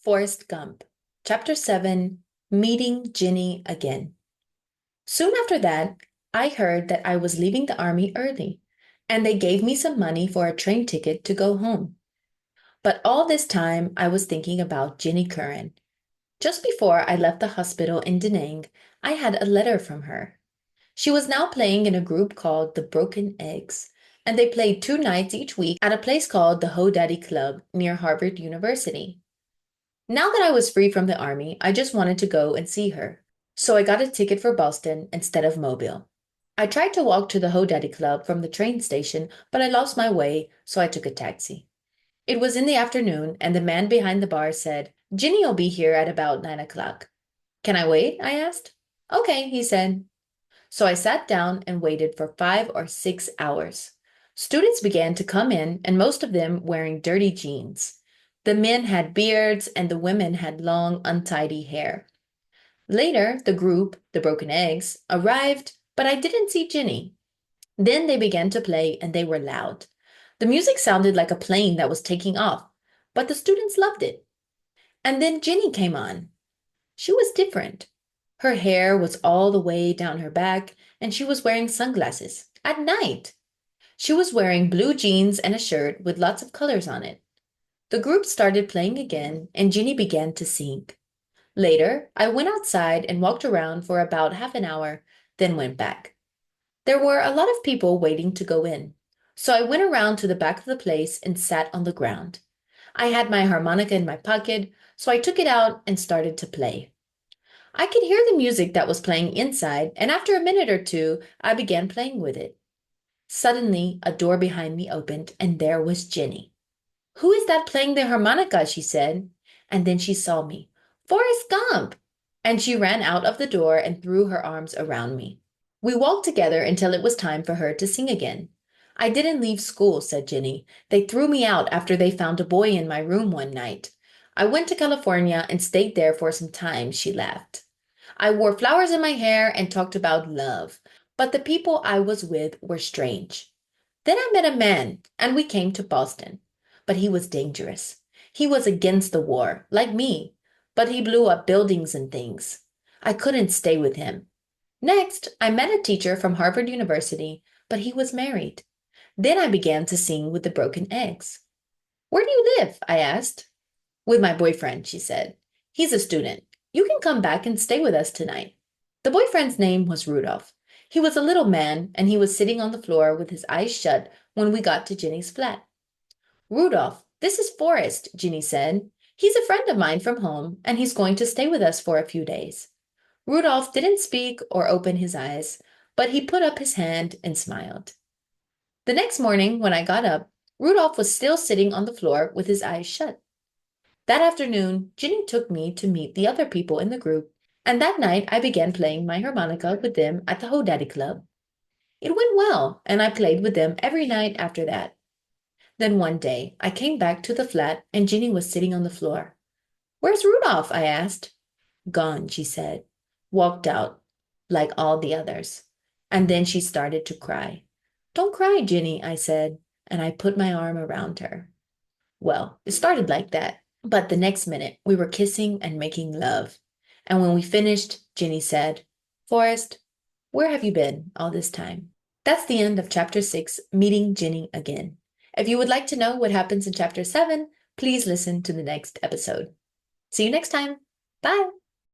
Forrest Gump, Chapter 7, Meeting Ginny Again. Soon after that, I heard that I was leaving the army early, and they gave me some money for a train ticket to go home. But all this time, I was thinking about Ginny Curran. Just before I left the hospital in Da Nang, I had a letter from her. She was now playing in a group called the Broken Eggs, and they played 2 nights each week at a place called the Ho Daddy Club near Harvard University. Now that I was free from the army, I just wanted to go and see her. So I got a ticket for Boston instead of Mobile. I tried to walk to the Ho Daddy Club from the train station, but I lost my way, so I took a taxi. It was in the afternoon, and the man behind the bar said, "Ginny'll be here at about 9 o'clock." "Can I wait?" I asked. "Okay," he said. So I sat down and waited for 5 or 6 hours. Students began to come in, and most of them wearing dirty jeans. The men had beards, and the women had long, untidy hair. Later, the group, the Broken Eggs, arrived, but I didn't see Ginny. Then they began to play, and they were loud. The music sounded like a plane that was taking off, but the students loved it. And then Ginny came on. She was different. Her hair was all the way down her back, and she was wearing sunglasses at night. She was wearing blue jeans and a shirt with lots of colors on it. The group started playing again, and Ginny began to sing. Later, I went outside and walked around for about half an hour, then went back. There were a lot of people waiting to go in, so I went around to the back of the place and sat on the ground. I had my harmonica in my pocket, so I took it out and started to play. I could hear the music that was playing inside, and after a minute or two, I began playing with it. Suddenly, a door behind me opened, and there was Ginny. "Who is that playing the harmonica?" she said. And then she saw me. "Forrest Gump!" And she ran out of the door and threw her arms around me. We walked together until it was time for her to sing again. "I didn't leave school," said Ginny. "They threw me out after they found a boy in my room one night. I went to California and stayed there for some time," she laughed. "I wore flowers in my hair and talked about love, but the people I was with were strange. Then I met a man, and we came to Boston. But he was dangerous. He was against the war, like me, but he blew up buildings and things. I couldn't stay with him. Next, I met a teacher from Harvard University, but he was married. Then I began to sing with the Broken Eggs." "Where do you live?" I asked. "With my boyfriend," she said. "He's a student. You can come back and stay with us tonight." The boyfriend's name was Rudolph. He was a little man, and he was sitting on the floor with his eyes shut when we got to Ginny's flat. "Rudolph, this is Forrest," Ginny said. "He's a friend of mine from home, and he's going to stay with us for a few days." Rudolph didn't speak or open his eyes, but he put up his hand and smiled. The next morning, when I got up, Rudolph was still sitting on the floor with his eyes shut. That afternoon, Ginny took me to meet the other people in the group, and that night I began playing my harmonica with them at the Ho Daddy Club. It went well, and I played with them every night after that. Then one day, I came back to the flat, and Ginny was sitting on the floor. "Where's Rudolph?" I asked. "Gone," she said. "Walked out, like all the others." And then she started to cry. "Don't cry, Ginny," I said, and I put my arm around her. Well, it started like that, but the next minute we were kissing and making love. And when we finished, Ginny said, "Forrest, where have you been all this time?" That's the end of Chapter 6, Meeting Ginny Again. If you would like to know what happens in Chapter 7, please listen to the next episode. See you next time. Bye.